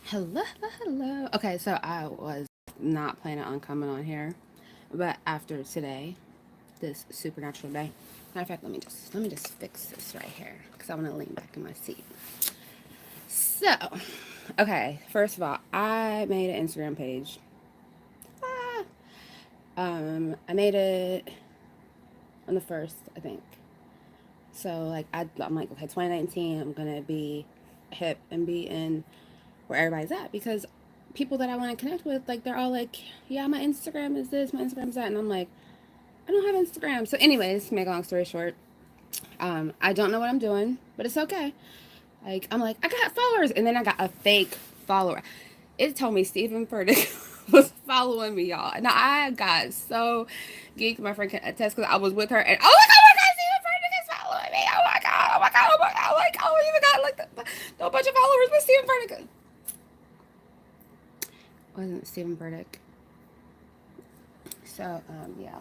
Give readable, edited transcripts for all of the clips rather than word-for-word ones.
Hello, hello. Okay, so I was not planning on coming on here, but after today, this supernatural day. Matter of fact, let me just fix this right here because I want to lean back in my seat. So, okay, first of all, I made an Instagram page. Ah, I made it on the first, I think. So I'm like, okay, 2019, I'm gonna be hip and be in where everybody's at because people that I want to connect with, like they're all like, yeah, my Instagram is this, my Instagram is that, and I'm like, I don't have Instagram. So, anyways, to make a long story short, I don't know what I'm doing, but it's okay. Like I'm like, I got followers, and then I got a fake follower. It told me Stephen Furtick was following me, y'all, and I got so geeked. My friend can attest because I was with her, and oh my god, Stephen Furtick is following me. Oh my god, oh my god, oh my god, like oh you got like a bunch of followers with Stephen Furtick. Wasn't Stephen Furtick. So yeah.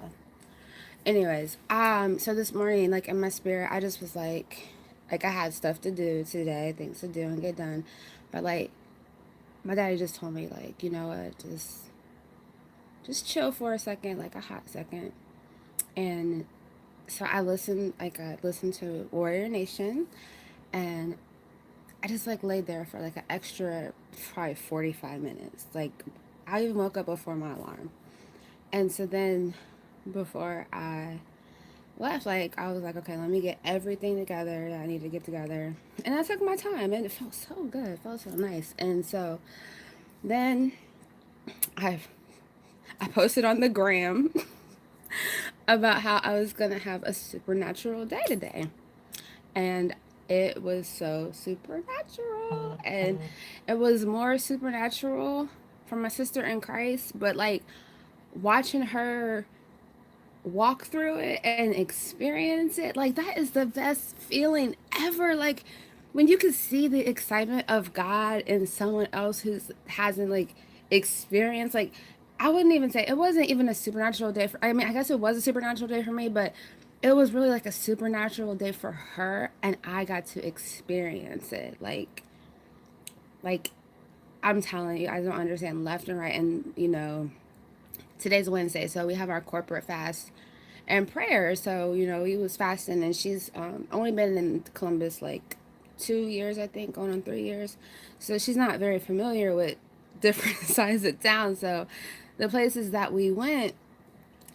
Anyways, so this morning, like in my spirit, I just was like I had stuff to do today, things to do and get done, but like my daddy just told me like, you know what, just chill for a second, like a hot second, and so I listened to Warrior Nation, and I just like laid there for like an extra probably 45 minutes, like I even woke up before my alarm, and so then before I left, like I was like, okay, let me get everything together that I need to get together. And I took my time and it felt so good. It felt so nice. And so then I I posted on the gram about how I was gonna have a supernatural day today. And it was so supernatural. And it was more supernatural for my sister in Christ, but like watching her walk through it and experience it, like that is the best feeling ever. Like when you can see the excitement of God in someone else who hasn't like experienced, like I wouldn't even say it wasn't even a supernatural day for, I mean, I guess it was a supernatural day for me, but it was really like a supernatural day for her, and I got to experience it. Like I'm telling you, I don't understand left and right. And today's Wednesday, so we have our corporate fast and prayer. So, he was fasting, and she's only been in Columbus like 2 years, I think, going on 3 years. So she's not very familiar with different sides of town. So the places that we went,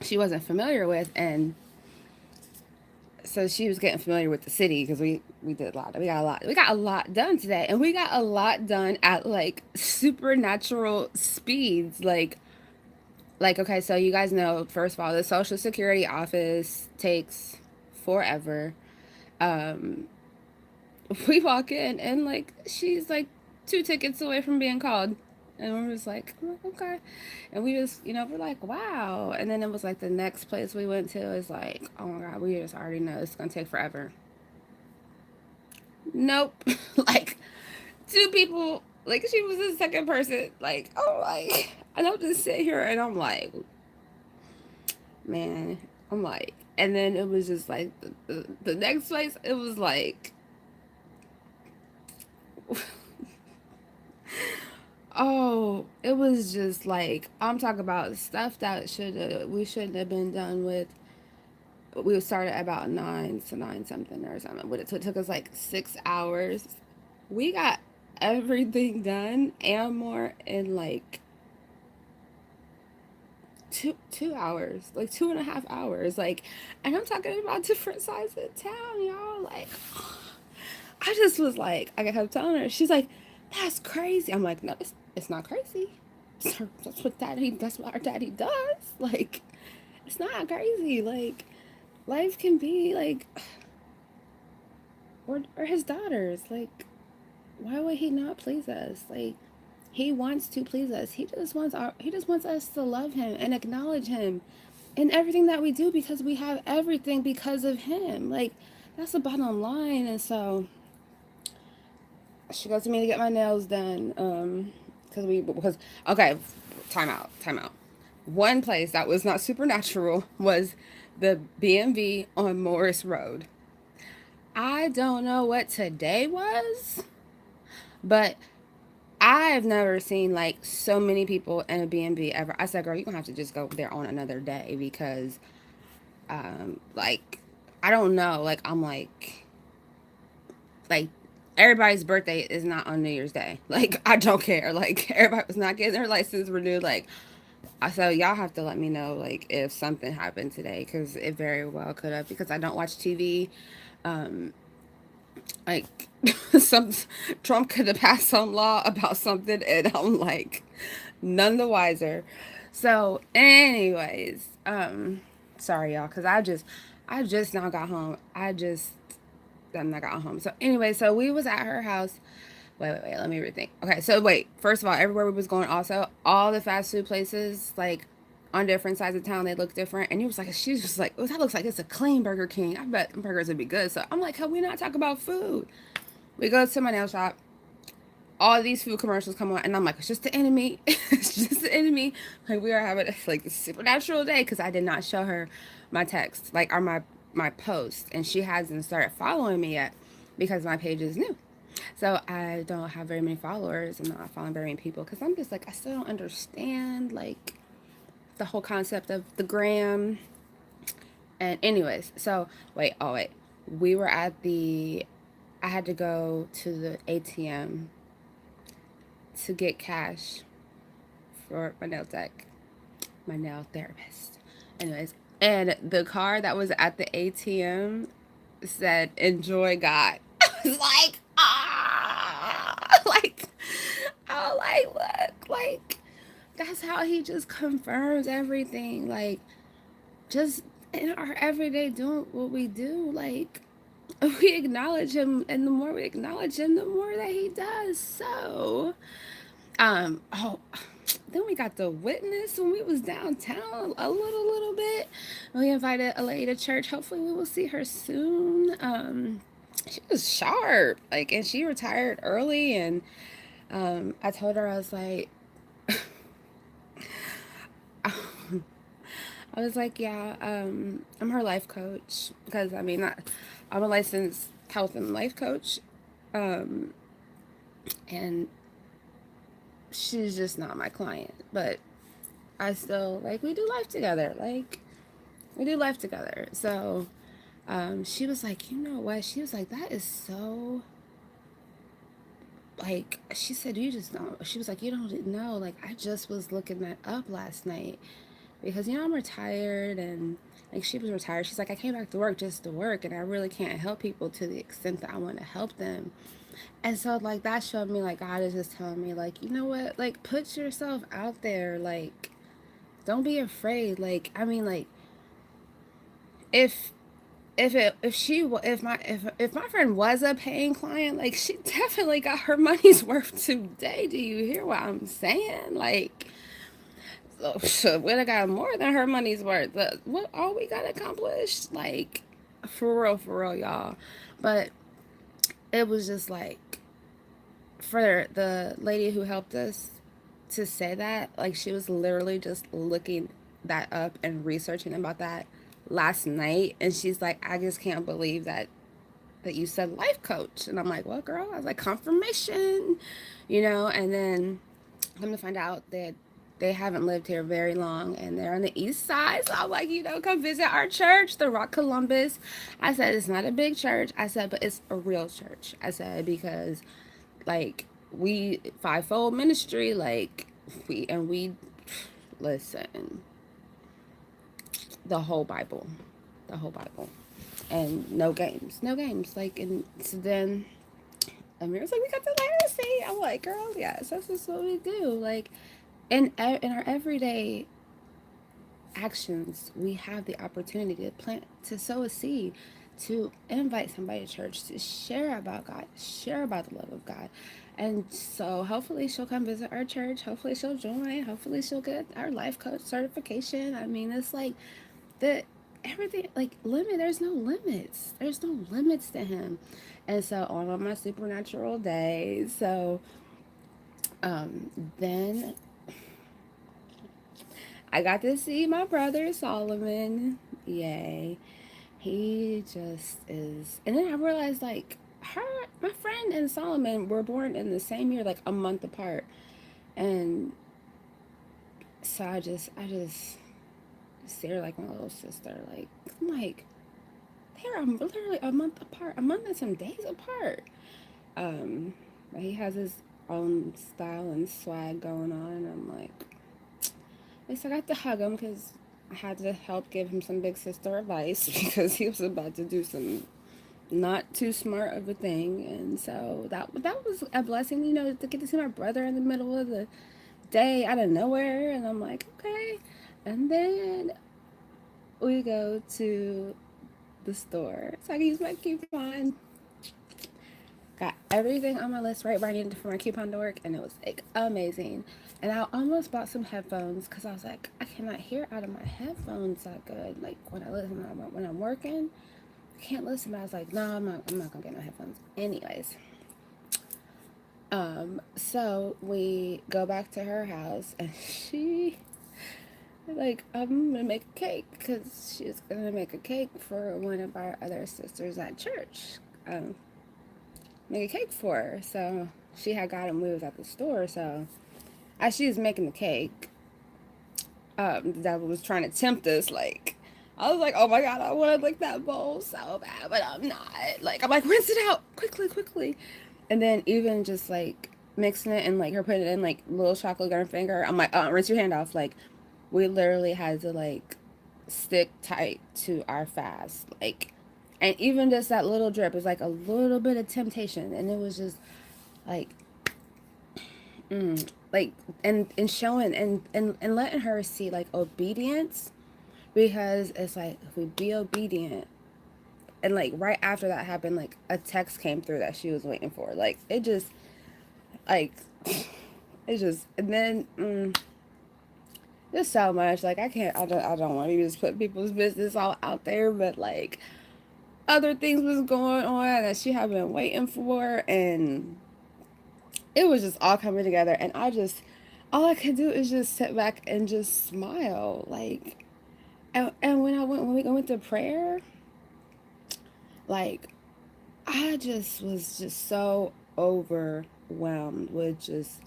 she wasn't familiar with, and so she was getting familiar with the city because we did a lot. We got a lot done today, and we got a lot done at like supernatural speeds. Like, okay, so you guys know, first of all, the Social Security office takes forever. Um, we walk in, and like she's like 2 tickets away from being called. And we're just like, "Oh, okay." And we just, we're like, wow. And then it was like the next place we went to is like, oh my God, we just already know it's going to take forever. Nope. Like, two people, like, she was the second person. Like, oh, like, and I'm just sitting here and I'm like, man, I'm like, and then it was just like the next place, it was like, oh, it was just like, I'm talking about stuff that we shouldn't have been done with. We started about 9 to 9 something or something. But it took us like 6 hours. We got everything done and more in like two hours, like 2.5 hours. Like, and I'm talking about different sides of town, y'all. Like, I just was like, I kept telling her, she's like, that's crazy. I'm like, no, it's not crazy. That's what our daddy does. Like, it's not crazy. Like, life can be like, or his daughters. Like, why would he not please us? Like, he wants to please us. He just wants us to love him and acknowledge him in everything that we do because we have everything because of him. Like, that's the bottom line. And so she goes to me to get my nails done. Because okay, time out. One place that was not supernatural was the BMV on Morris Road. I don't know what today was, but I've never seen like so many people in a B&B ever. I said, girl, you're gonna have to just go there on another day because like I don't know. Like everybody's birthday is not on New Year's Day. Like I don't care. Like everybody was not getting their license renewed. Like so y'all have to let me know like if something happened today because it very well could have because I don't watch TV. Um, like some Trump could have passed some law about something and I'm like none the wiser. So anyways, sorry y'all because I just now got home. I'm not got home. So anyway, so we was at her house. Wait. Let me rethink. Okay, so wait. First of all, everywhere we was going, also all the fast food places, like on different sides of town, they look different. And he was like, she was just like, oh, that looks like it's a clean Burger King. I bet burgers would be good. So I'm like, how we not talk about food? We go to my nail shop. All these food commercials come on, and I'm like, it's just the enemy. It's just the enemy. Like we are having like a supernatural day because I did not show her my text, like or my post, and she hasn't started following me yet because my page is new. So I don't have very many followers. I'm not following very many people because I'm just like I still don't understand like the whole concept of the gram. And anyways, so wait, we were at the. I had to go to the ATM to get cash for my nail tech, my nail therapist. Anyways, and the car that was at the ATM said "Enjoy God." I was like, like, oh, like, look, like, that's how he just confirms everything. Like, just in our everyday doing what we do, like, we acknowledge him, and the more we acknowledge him, the more that he does. So, oh, then we got the witness when we was downtown a little bit. We invited a lady to church. Hopefully, we will see her soon. She was sharp, like, and she retired early. And I told her I was like, I was like, yeah, I'm her life coach because I mean, I'm a licensed health and life coach, and she's just not my client, but I still like we do life together. Like we do life together. So she was like, you know what? She was like, that is so like she said you just don't she was like, you don't know, like I just was looking that up last night because you know I'm retired and like she was retired. She's like, I came back to work just to work and I really can't help people to the extent that I want to help them. And so like that showed me like God is just telling me like, you know what, like put yourself out there, like don't be afraid. Like I mean like if if my friend was a paying client, like she definitely got her money's worth today. Do you hear what I'm saying? Like so would have got more than her money's worth. But what all we got accomplished, like for real, y'all. But it was just like for the lady who helped us to say that, like she was literally just looking that up and researching about that last night, and she's like, I just can't believe that you said life coach. And I'm like, well, girl, I was like, confirmation, you know. And then come to find out that they haven't lived here very long and they're on the east side. So I'm like, you know, come visit our church, the Rock Columbus. I said, it's not a big church. I said, but it's a real church. I said, because like we fivefold ministry, like we listen, the whole Bible, the whole Bible, and no games, no games. Like, and so then Amir's like, we got the legacy. I'm like, girl, yes, that's just what we do. Like, in our everyday actions, we have the opportunity to plant, to sow a seed, to invite somebody to church, to share about God, share about the love of God. And so hopefully she'll come visit our church. Hopefully she'll join. Hopefully she'll get our life coach certification. I mean, it's like the everything like limit. There's no limits. There's no limits to him. And so on my supernatural day, so then I got to see my brother Solomon. Yay. He just is. And then I realized, like, my friend and Solomon were born in the same year, like a month apart. And so I just see her like my little sister. Like, I'm like, they're literally a month apart, a month and some days apart. But he has his own style and swag going on. And I'm like, at least I got to hug him because I had to help give him some big sister advice because he was about to do some not too smart of a thing. And so that was a blessing, to get to see my brother in the middle of the day out of nowhere. And I'm like, okay. And then we go to the store so I can use my coupon. Got everything on my list right where I needed for my coupon to work, and it was like amazing. And I almost bought some headphones because I was like, I cannot hear out of my headphones that good. Like when I listen, when I'm working, I can't listen. But I was like, no, I'm not gonna get no headphones. Anyways, so we go back to her house, and she like, I'm gonna make a cake because she's gonna make a cake for one of our other sisters at church. Um, make a cake for her. So she had got him. We was at the store. So as she was making the cake, the devil was trying to tempt us. Like, I was like, oh my god, I want to lick that bowl so bad, but I'm not. Like, I'm like, rinse it out quickly, quickly. And then even just like mixing it and like her putting it in like little chocolate on her finger. I'm like, rinse your hand off. Like, we literally had to like stick tight to our fast. Like, and even just that little drip is like a little bit of temptation. And it was just like, like, and showing and letting her see like obedience, because it's like if we be obedient. And like right after that happened, like a text came through that she was waiting for. Like it just like it's just, and then just so much. Like I don't want to just put people's business all out there, but like other things was going on that she had been waiting for, and it was just all coming together. And all I could do is just sit back and just smile. Like, and when we went to prayer, like I just was just so overwhelmed with just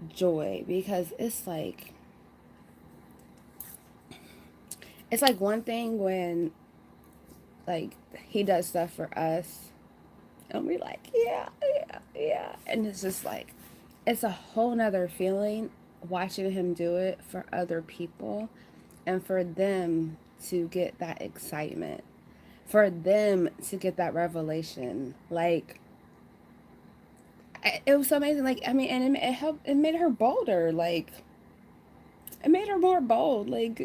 joy, because it's like one thing when like he does stuff for us and we like, yeah, yeah, yeah, and it's just like it's a whole nother feeling watching him do it for other people, and for them to get that excitement, for them to get that revelation. Like it was so amazing. Like, I mean, and it helped, it made her bolder. Like it made her more bold. Like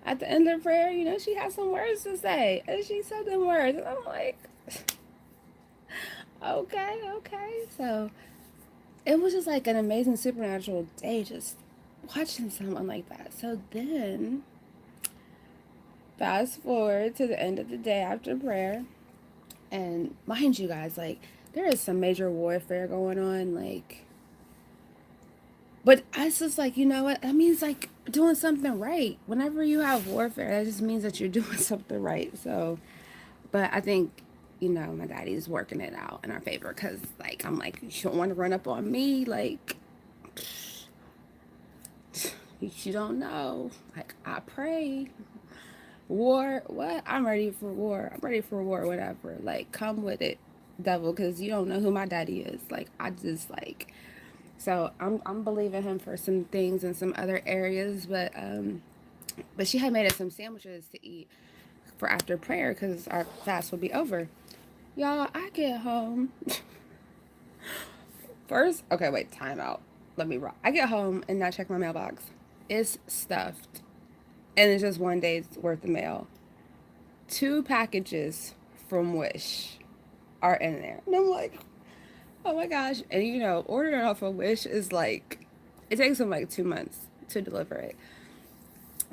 at the end of prayer, she had some words to say, and she said them words, and I'm like, okay, okay. So it was just like an amazing supernatural day, just watching someone like that. So then, fast forward to the end of the day after prayer, and mind you guys, like there is some major warfare going on, like. But it's just like, you know what? That means like doing something right. Whenever you have warfare, that just means that you're doing something right. So, but I think, my daddy's working it out in our favor, because, like, I'm like, you don't want to run up on me. Like, you don't know. Like, I pray. War, what? I'm ready for war. I'm ready for war, whatever. Like, come with it, devil, because you don't know who my daddy is. Like, I just, like, so I'm believing him for some things in some other areas, but she had made us some sandwiches to eat for after prayer because our fast would be over. Y'all, I get home first. Okay, wait, time out. Let me rock. I get home and I check my mailbox. It's stuffed, and it's just one day's worth of mail. 2 packages from Wish are in there, and I'm like, oh my gosh! And ordering off of Wish is like, it takes them like 2 months to deliver it.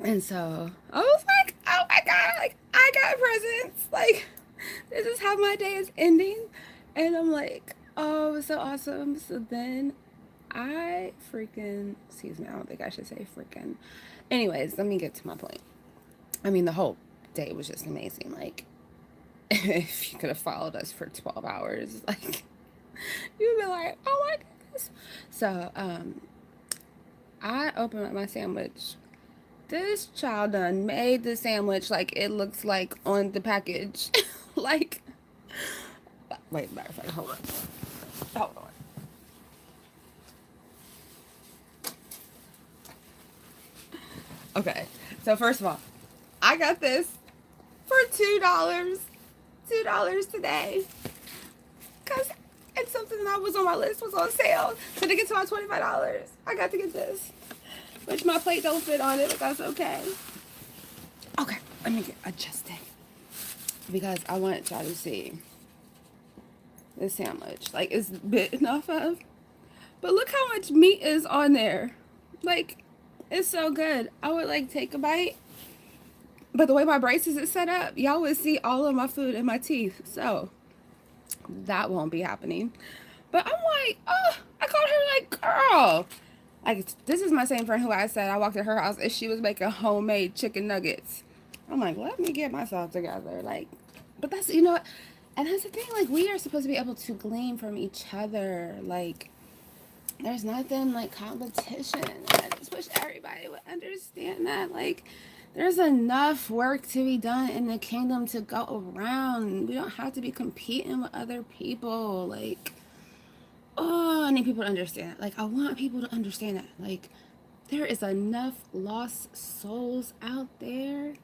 And so I was like, oh my god, like I got presents. Like this is how my day is ending. And I'm like, oh, it's so awesome. So then I freaking, excuse me, I don't think I should say freaking. Anyways, let me get to my point. I mean, the whole day was just amazing. Like If you could have followed us for 12 hours, like, you'd be like, oh my goodness. So, I opened up my sandwich. This child done made the sandwich like it looks like on the package. Like, wait, matter of fact, hold on. Hold on. Okay, so first of all, I got this for $2. $2 today. Because it's something that was on my list was on sale. So to get to my $25, I got to get this. Which my plate don't fit on it, but that's okay. Okay, let me get adjusted. Because I want y'all to see this sandwich. Like, it's big enough of. But look how much meat is on there. Like, it's so good. I would like take a bite. But the way my braces is set up, y'all would see all of my food in my teeth. So that won't be happening. But I'm like, oh, I called her like, girl. Like, this is my same friend who I said I walked to her house and she was making homemade chicken nuggets. I'm like, let me get myself together. Like, but that's, you know what? And that's the thing. Like, we are supposed to be able to glean from each other. Like, there's nothing like competition. I just wish everybody would understand that. Like, there's enough work to be done in the kingdom to go around. We don't have to be competing with other people. Like, oh, I need people to understand that. Like, I want people to understand that. Like, there is enough lost souls out there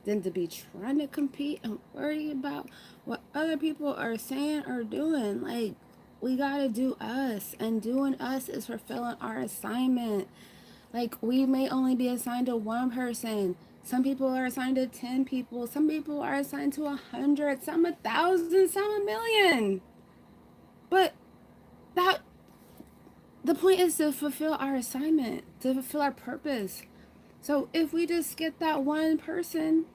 than to be trying to compete and worry about what other people are saying or doing. Like, we gotta do us, and doing us is fulfilling our assignment. Like, we may only be assigned to one person. Some people are assigned to 10 people. Some people are assigned to 100, some 1,000, some 1,000,000. But that the point is to fulfill our assignment, to fulfill our purpose. So if we just get that one person,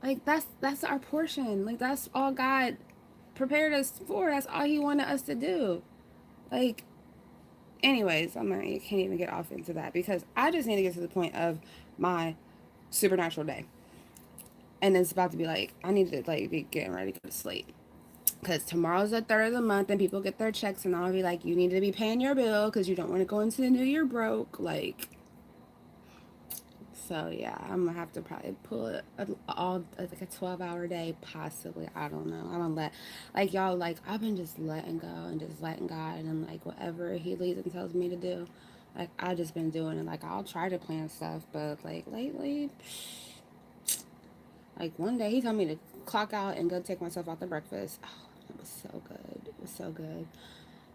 like that's our portion. Like, that's all God prepared us for. That's all He wanted us to do. Like, anyways, I can't even get off into that because I just need to get to the point of my supernatural day, and it's about to be like I need to like be getting ready to go to sleep. Because tomorrow's the 3rd of the month and people get their checks and I'll be like, you need to be paying your bill because you don't want to go into the new year broke. Like, so yeah, I'm going to have to probably pull it like a 12-hour day, possibly. I don't know. I don't like y'all, like, I've been just letting go and just letting God and like whatever He leads and tells me to do. Like, I just been doing it. Like, I'll try to plan stuff, but like lately, like one day He told me to clock out and go take myself out to breakfast. Oh, it was so good. It was so good.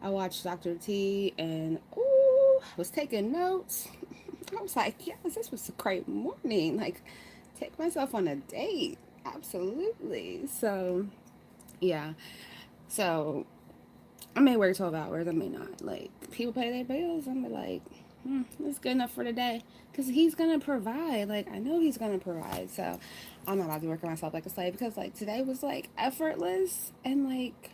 I watched Dr. T and ooh, was taking notes. I was like, yes, this was a great morning. Like, take myself on a date. Absolutely. So, yeah. So, I may work 12 hours. I may not. Like, people pay their bills. I'm like, it's good enough for today. Because He's going to provide. Like, I know He's going to provide. So, I'm not about to work on myself like a slave. Because, like, today was, like, effortless and, like,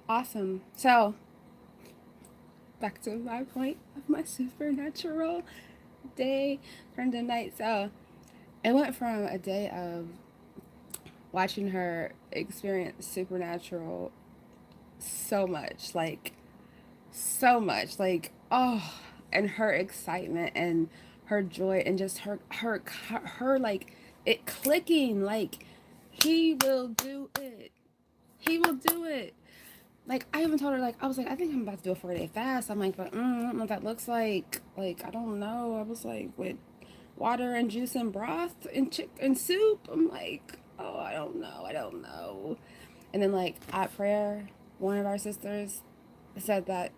awesome. So, back to my point of my supernatural day turned to night. So, it went from a day of watching her experience supernatural so much, like, oh, and her excitement and her joy and just her like it clicking, like, He will do it. He will do it. Like, I even told her, like, I was like, I think I'm about to do a 4-day fast. I'm like, but I don't know what that looks like. Like, I don't know. I was like, with water and juice and broth and chicken soup. I'm like, oh, I don't know. I don't know. And then, like, at prayer, one of our sisters said that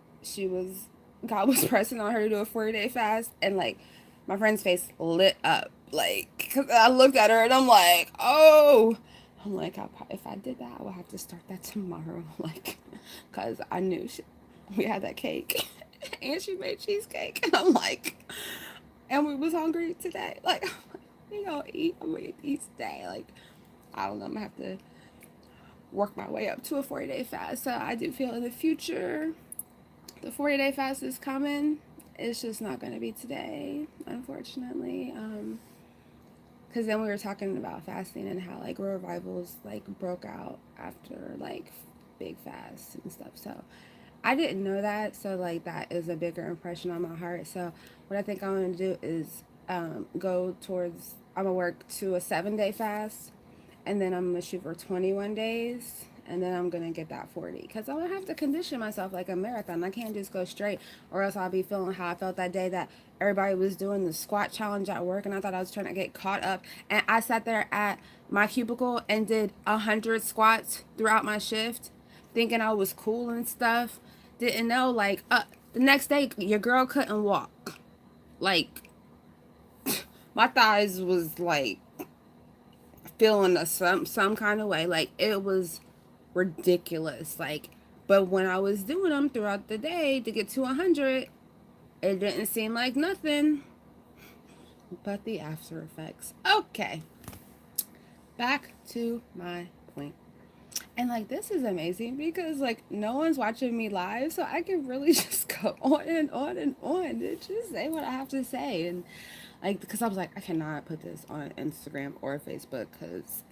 God was pressing on her to do a 40-day fast. And, like, my friend's face lit up. Like, cause I looked at her and I'm like, oh. I'm like, if I did that, I would have to start that tomorrow. Like, because I knew we had that cake. And she made cheesecake. And I'm like, and we was hungry today. Like, we gonna eat. I'm gonna eat today. Like, I don't know. I'm gonna have to work my way up to a 40-day fast. So I do feel in the future, the 40-day fast is coming. It's just not gonna be today, unfortunately. because then we were talking about fasting and how like revivals like broke out after like big fasts and stuff. So I didn't know that. So like that is a bigger impression on my heart. So what I think I'm gonna do is go towards. I'm gonna work to a 7 day fast, and then I'm gonna shoot for 21 days, and then I'm gonna get that 40. Because I'm gonna have to condition myself like a marathon. I can't just go straight, or else I'll be feeling how I felt that day that everybody was doing the squat challenge at work, and I thought I was trying to get caught up. And I sat there at my cubicle and did 100 squats throughout my shift, thinking I was cool and stuff. Didn't know like the next day your girl couldn't walk. Like my thighs was like feeling some kind of way. Like it was ridiculous. Like, but when I was doing them throughout the day to get to 100, it didn't seem like nothing. But the after effects. Okay, back to my point. And like this is amazing because like no one's watching me live, so I can really just go on and on and on and just say what I have to say. And like because I was like I cannot put this on Instagram or Facebook because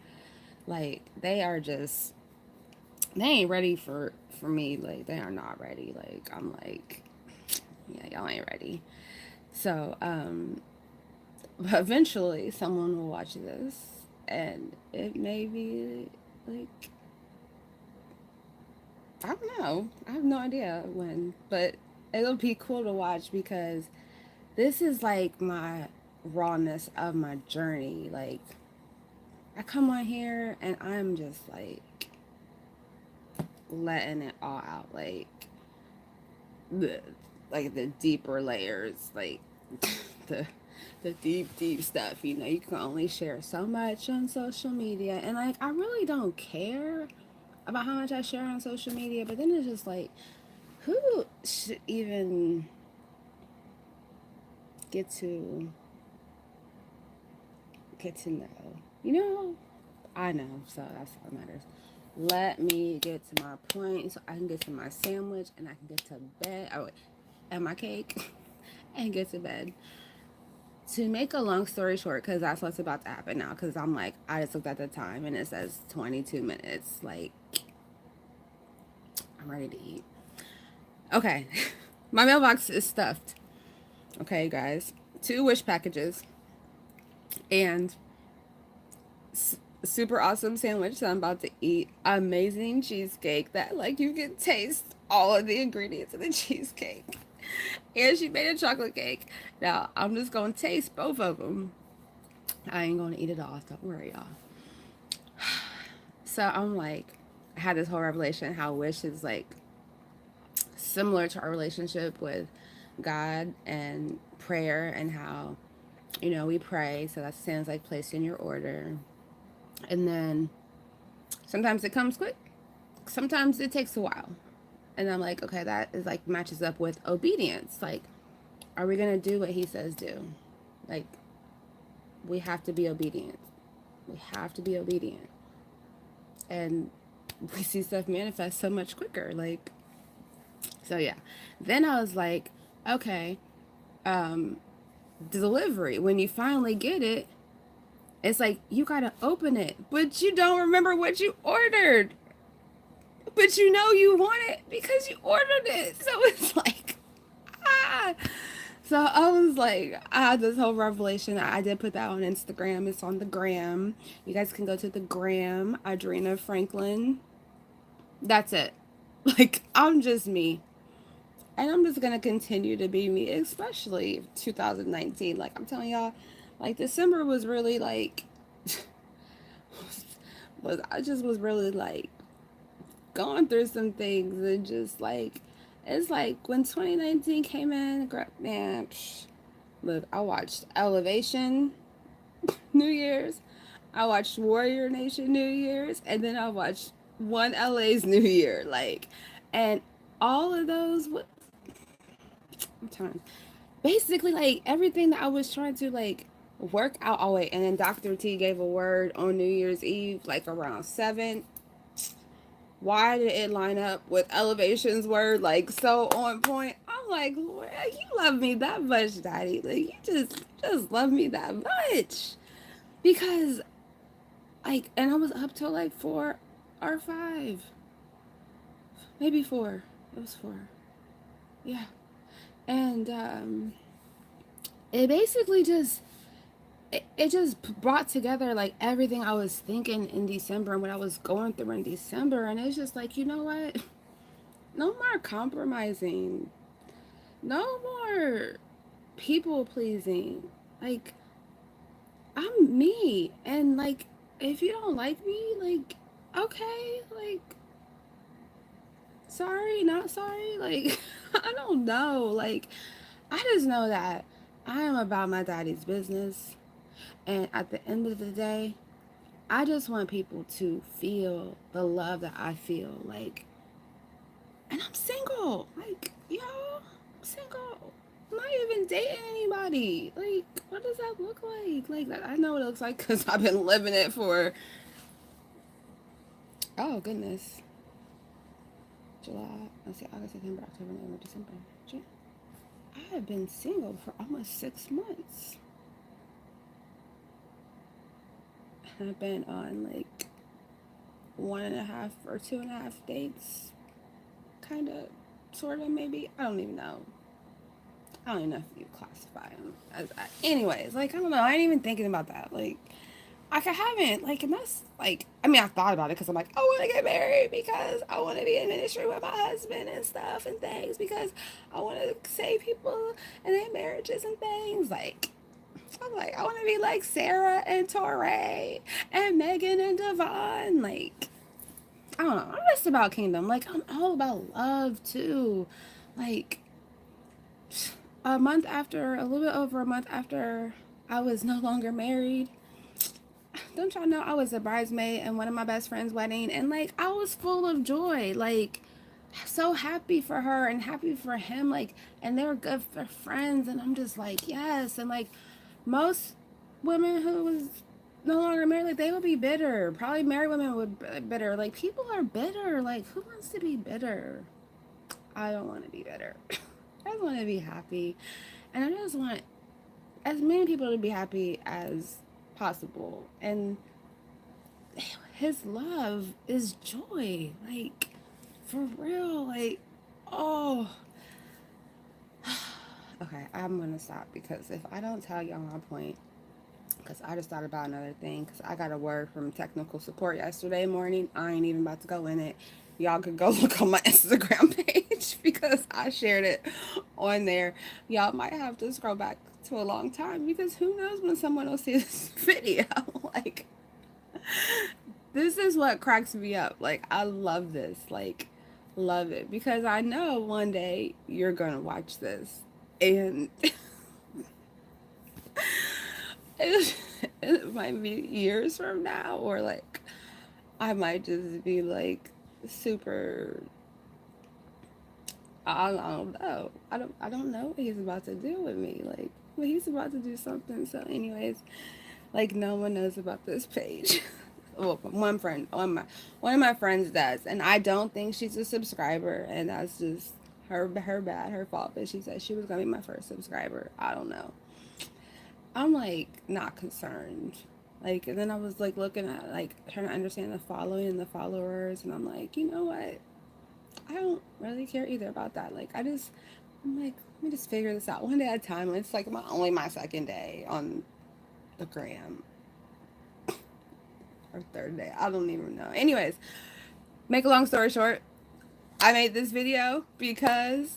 like they ain't ready for me. Like they are not ready. Like I'm like yeah, y'all ain't ready. So but eventually someone will watch this and it may be like I don't know. I have no idea when, but it'll be cool to watch because this is like my rawness of my journey. Like I come on here and I'm just letting it all out, the the deeper layers, like the deep stuff. You know, you can only share so much on social media, and like I really don't care about how much I share on social media, but then it's just like who should even get to know? You know, I know, so that's all that matters. Let me get to my point so I can get to my sandwich and I can get to bed. Oh, and my cake and get to bed. To make a long story short, because that's what's about to happen now, because I'm like, I just looked at the time and it says 22 minutes. Like, I'm ready to eat. Okay, my mailbox is stuffed. Okay, guys, 2 Wish packages and super awesome sandwich that I'm about to eat. Amazing cheesecake that like you can taste all of the ingredients of the cheesecake. And she made a chocolate cake. Now I'm just gonna taste both of them. I ain't gonna eat it all. Don't worry, y'all. So I'm like, I had this whole revelation how Wish is like similar to our relationship with God and prayer, and how we pray, so that sounds like placed in your order. And then sometimes it comes quick, sometimes it takes a while. And I'm like, okay, that is like matches up with obedience. Like, are we gonna do what he says do? Like, we have to be obedient. We have to be obedient. And we see stuff manifest so much quicker. Like, so yeah. Then I was like, okay, delivery, when you finally get it, it's like you gotta open it, but you don't remember what you ordered. But you know you want it because you ordered it. So it's like, ah. So I was like, I had this whole revelation. I did put that on Instagram. It's on the gram. You guys can go to the gram, Adrena Franklin. That's it. Like, I'm just me. And I'm just going to continue to be me, especially 2019. Like, I'm telling y'all, like, December was really like, I just was really like, going through some things and just like, it's like when 2019 came in, man, look, I watched Elevation New Year's, I watched Warrior Nation New Year's, and then I watched One LA's New Year, like, and all of those, I'm telling, basically like everything that I was trying to like work out. Oh wait, and then Dr. T gave a word on New Year's Eve, like around 7. Why did it line up with Elevation's word, like so on point? I'm like, Lord, you love me that much, Daddy. Like you just love me that much. because like, and I was up till like 4 or 5, maybe 4. It was 4. Yeah. And it basically just it just brought together like everything I was thinking in December and what I was going through in December, and it's just like, you know what? No more compromising. No more people pleasing. Like, I'm me, and like, if you don't like me, like, okay, like, sorry, not sorry. Like, I don't know. Like, I just know that I am about my daddy's business. And at the end of the day, I just want people to feel the love that I feel. Like, and I'm single. Like, y'all, I'm single. I'm not even dating anybody. Like, what does that look like? Like, I know what it looks like because I've been living it for, oh, goodness. July, let's see, August, September, October, November, December. I have been single for almost 6 months. I've been on like 1.5 or 2.5 dates. Kind of, sort of, maybe. I don't even know. I don't even know if you classify them as that. Anyways, like, I don't know. I ain't even thinking about that. Like, I haven't, like, and that's, like, I mean, I thought about it because I'm like, I want to get married because I want to be in ministry with my husband and stuff and things because I want to save people in their marriages and things. Like, I'm like, I want to be like Sarah and Torrey and Megan and Devon. Like, I don't know. I'm just about kingdom. Like, I'm all about love too. Like, a little bit over a month after I was no longer married, don't y'all know I was a bridesmaid in one of my best friend's wedding, and like, I was full of joy. Like, so happy for her and happy for him. Like, and they were good for friends, and I'm just like, yes. And like, most women who was no longer married, like, they would be bitter. Probably married women would be bitter. Like, people are bitter. Like, who wants to be bitter? I don't want to be bitter. I just want to be happy. And I just want as many people to be happy as possible. And his love is joy. Like, for real. Like, oh. Okay, I'm going to stop because if I don't tell y'all my point, because I just thought about another thing, because I got a word from technical support yesterday morning. I ain't even about to go in it. Y'all could go look on my Instagram page because I shared it on there. Y'all might have to scroll back to a long time because who knows when someone will see this video. Like, this is what cracks me up. Like, I love this. Like, love it because I know one day you're going to watch this and it, it might be years from now, or like I might just be like super. I don't know. I don't know what he's about to do with me. Like, but he's about to do something. So, anyways, like, no one knows about this page. Well, one of my friends does, and I don't think she's a subscriber, and that's just her bad, her fault. But she said she was gonna be my first subscriber. I don't know. I'm like not concerned. Like, and then I was like looking at like trying to understand the following and the followers, and I'm like, you know what? I don't really care either about that. Like, I'm like, let me just figure this out one day at a time. And it's like only my second day on the gram or third day. I don't even know. Anyways, make a long story short, I made this video because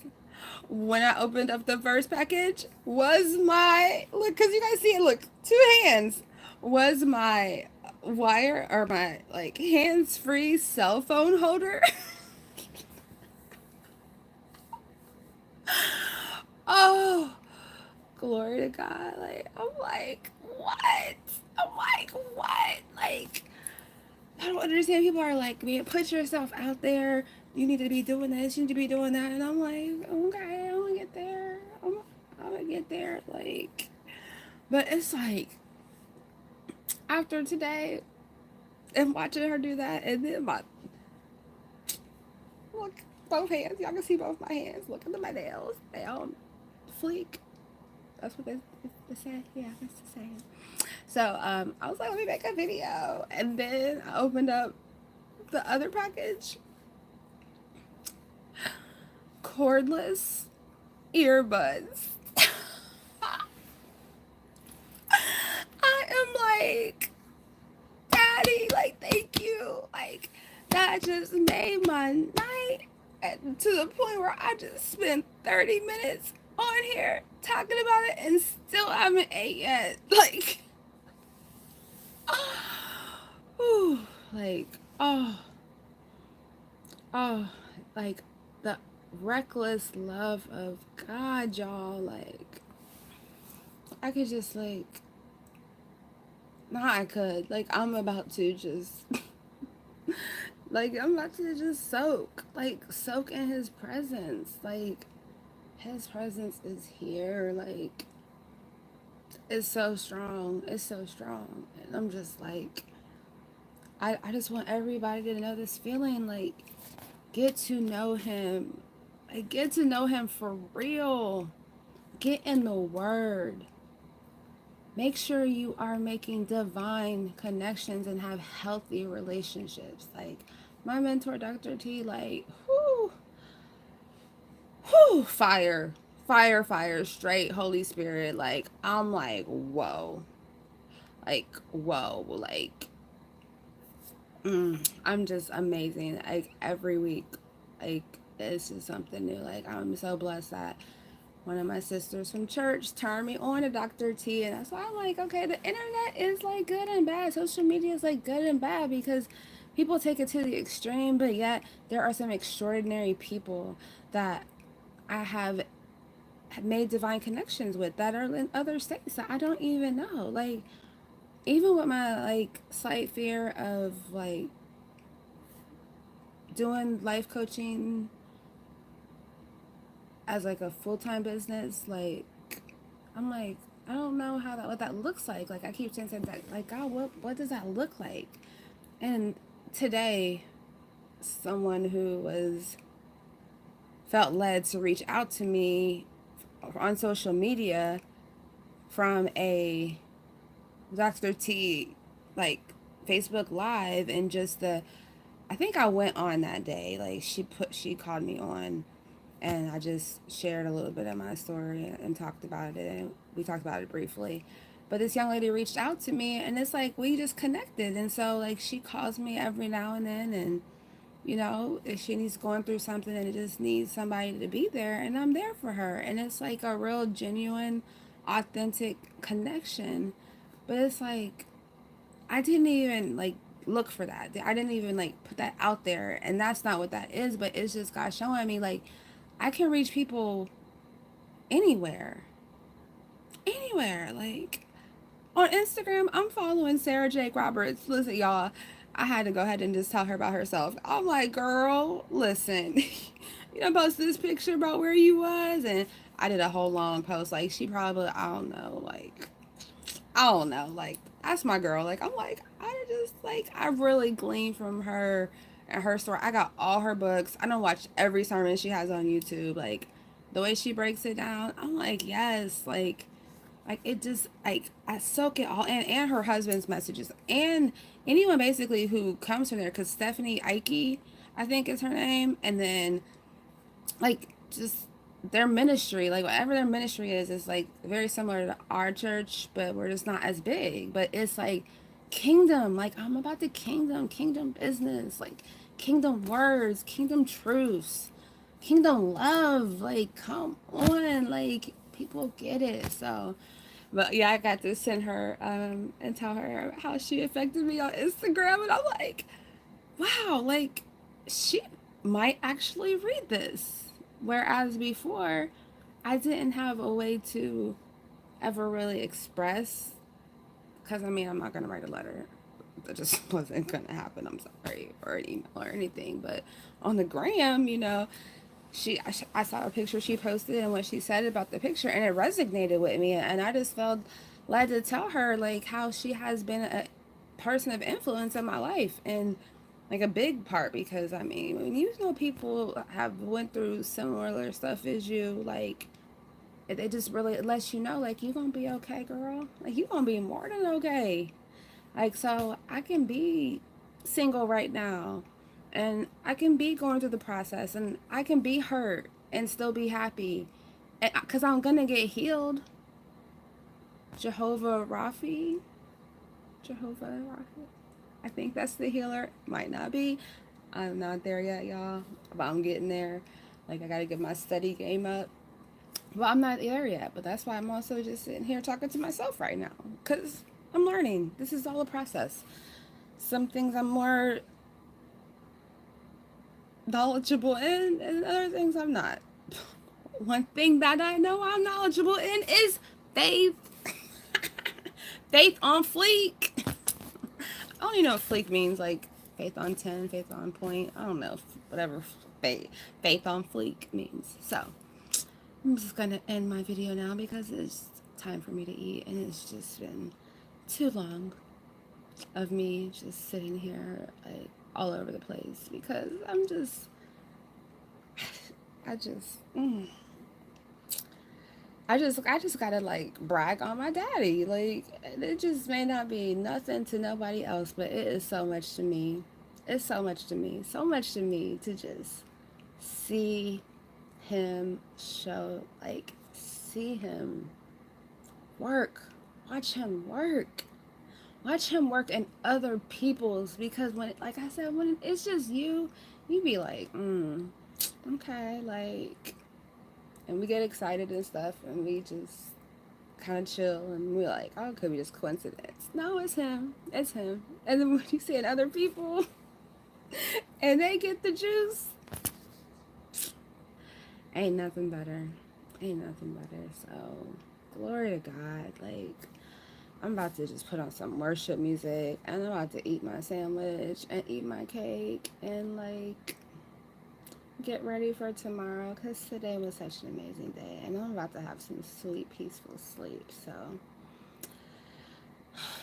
when I opened up the first package was my, look, because you guys see it, look, 2 hands, was my wire or my like hands-free cell phone holder. Oh, glory to God. Like, I'm like, what? I'm like, what? Like, I don't understand. People are like, man, put yourself out there. You need to be doing this. You need to be doing that. And I'm like, okay, I'm gonna get there. I'm gonna get there. Like, but it's like, after today and watching her do that, and then my, look, both hands. Y'all can see both my hands. Look at my nails. They on fleek. That's what they say. Yeah, that's the saying. So I was like, let me make a video. And then I opened up the other package, cordless earbuds. I am like, Daddy, like, thank you. Like, that just made my night. And to the point where I just spent 30 minutes on here talking about it and still haven't ate yet. Like, whew, like, oh, oh, like the reckless love of God, y'all. Like, I could just, like, nah, I could. Like, I'm about to just, like, I'm about to just soak in his presence. Like, his presence is here. Like, it's so strong. It's so strong. And I'm just like, I just want everybody to know this feeling. Like, get to know him. Like, get to know him for real. Get in the word. Make sure you are making divine connections and have healthy relationships. Like, my mentor, Dr. T, like, whoo, whoo, fire, fire, fire, straight Holy Spirit. Like, I'm like, whoa, like, I'm just amazing. Like, every week, like, it's just something new. Like, I'm so blessed that one of my sisters from church turned me on to Dr. T, and that's why I'm like, okay, the internet is like good and bad. Social media is like good and bad because people take it to the extreme, but yet there are some extraordinary people that I have made divine connections with that are in other states that I don't even know. Like, even with my like slight fear of like doing life coaching as like a full-time business, like, I'm like, I don't know how that what that looks like. Like, I keep saying that, like, God, what does that look like? And today, someone who was felt led to reach out to me on social media from a Dr. T, like, Facebook Live, and just the, I think I went on that day. Like, she called me on, and I just shared a little bit of my story and talked about it, and we talked about it briefly. But this young lady reached out to me, and it's like we just connected. And so, like, she calls me every now and then, and if she needs going through something and it just needs somebody to be there, and I'm there for her. And it's like a real genuine, authentic connection. But it's like I didn't even like look for that. I didn't even like put that out there, and that's not what that is. But it's just God showing me, like, I can reach people anywhere, anywhere. Like, on Instagram, I'm following Sarah Jake Roberts. Listen, y'all, I had to go ahead and just tell her about herself. I'm like, girl, listen, you know, post this picture about where you was, and I did a whole long post. Like, she probably, I don't know, like, that's my girl. Like, I'm like, I just, like, I really glean from her and her story. I got all her books. I don't watch every sermon she has on YouTube. Like, the way she breaks it down, I'm like, yes, like, it just, like, I soak it all in, and her husband's messages, and anyone basically who comes from there, because Stephanie Ike, I think is her name, and then, like, just their ministry, like, whatever their ministry is like very similar to our church, but we're just not as big. But it's like kingdom, like, I'm about the kingdom business, like, kingdom words, kingdom truths, kingdom love. Like, come on, like, people get it. So, but yeah, I got to send her and tell her how she affected me on Instagram, and I'm like, wow, like, she might actually read this. Whereas before, I didn't have a way to ever really express, because I mean, I'm not going to write a letter. That just wasn't going to happen. I'm sorry, or an email or anything. But on the gram, I saw a picture she posted and what she said about the picture, and it resonated with me. And I just felt led to tell her, like, how she has been a person of influence in my life, and like a big part, because I mean, when people have went through similar stuff as you, like, It just really lets you know, like, you gonna be okay, girl. Like, you gonna be more than okay. Like, so I can be single right now, and I can be going through the process, and I can be hurt and still be happy, because I'm gonna get healed. Jehovah Raphi, Jehovah Raphi. I think that's the healer. Might not be. I'm not there yet, y'all, but I'm getting there. Like, I gotta get my study game up. Well, I'm not there yet, but that's why I'm also just sitting here talking to myself right now, because I'm learning. This is all a process. Some things I'm more knowledgeable in, and other things I'm not. One thing that I know I'm knowledgeable in is faith. Faith on fleek. I don't even know what fleek means, like faith on 10, faith on point. I don't know, whatever faith on fleek means. So, I'm just going to end my video now because it's time for me to eat, and it's just been too long of me just sitting here, like, all over the place, because I'm just, I just, I just gotta, like, brag on my daddy. Like, it just may not be nothing to nobody else, but it is so much to me. It's so much to me. So much to me to just see him show, like, see him work. Watch him work. Watch him work in other people's, because when, like I said, when it's just you be like, okay, like, and we get excited and stuff, and we just kind of chill, and we're like, oh, it could be just coincidence. No, it's him. It's him. And then when you see other people and they get the juice, ain't nothing better. Ain't nothing better. So, glory to God. Like, I'm about to just put on some worship music, and I'm about to eat my sandwich and eat my cake and, like, get ready for tomorrow, because today was such an amazing day, and I'm about to have some sweet, peaceful sleep. So,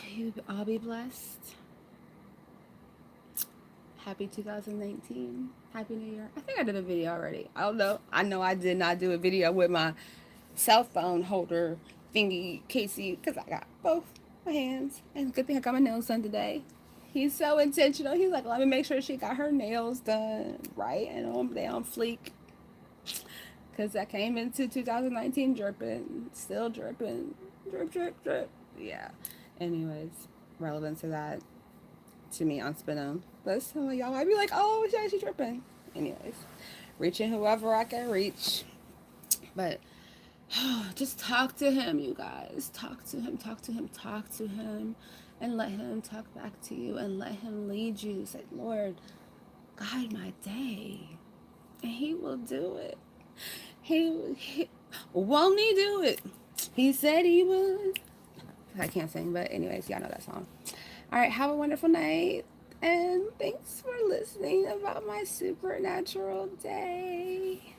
you all be blessed. Happy 2019. Happy New Year. I think I did a video already. I don't know. I know I did not do a video with my cell phone holder thingy, Casey, because I got both my hands. And good thing I got my nails done today. He's so intentional. He's like, let me make sure she got her nails done right and they on fleek. Because I came into 2019 dripping, still dripping, drip, drip, drip. Yeah. Anyways, relevant to that, to me on Spinum. But some of y'all might be like, oh, yeah, she's dripping. Anyways, reaching whoever I can reach. But just talk to him, you guys. Talk to him, talk to him, talk to him. And let him talk back to you, and let him lead you. Say, Lord, guide my day. And he will do it. Won't he do it? He said he would. I can't sing, but anyways, y'all know that song. All right, have a wonderful night. And thanks for listening about my supernatural day.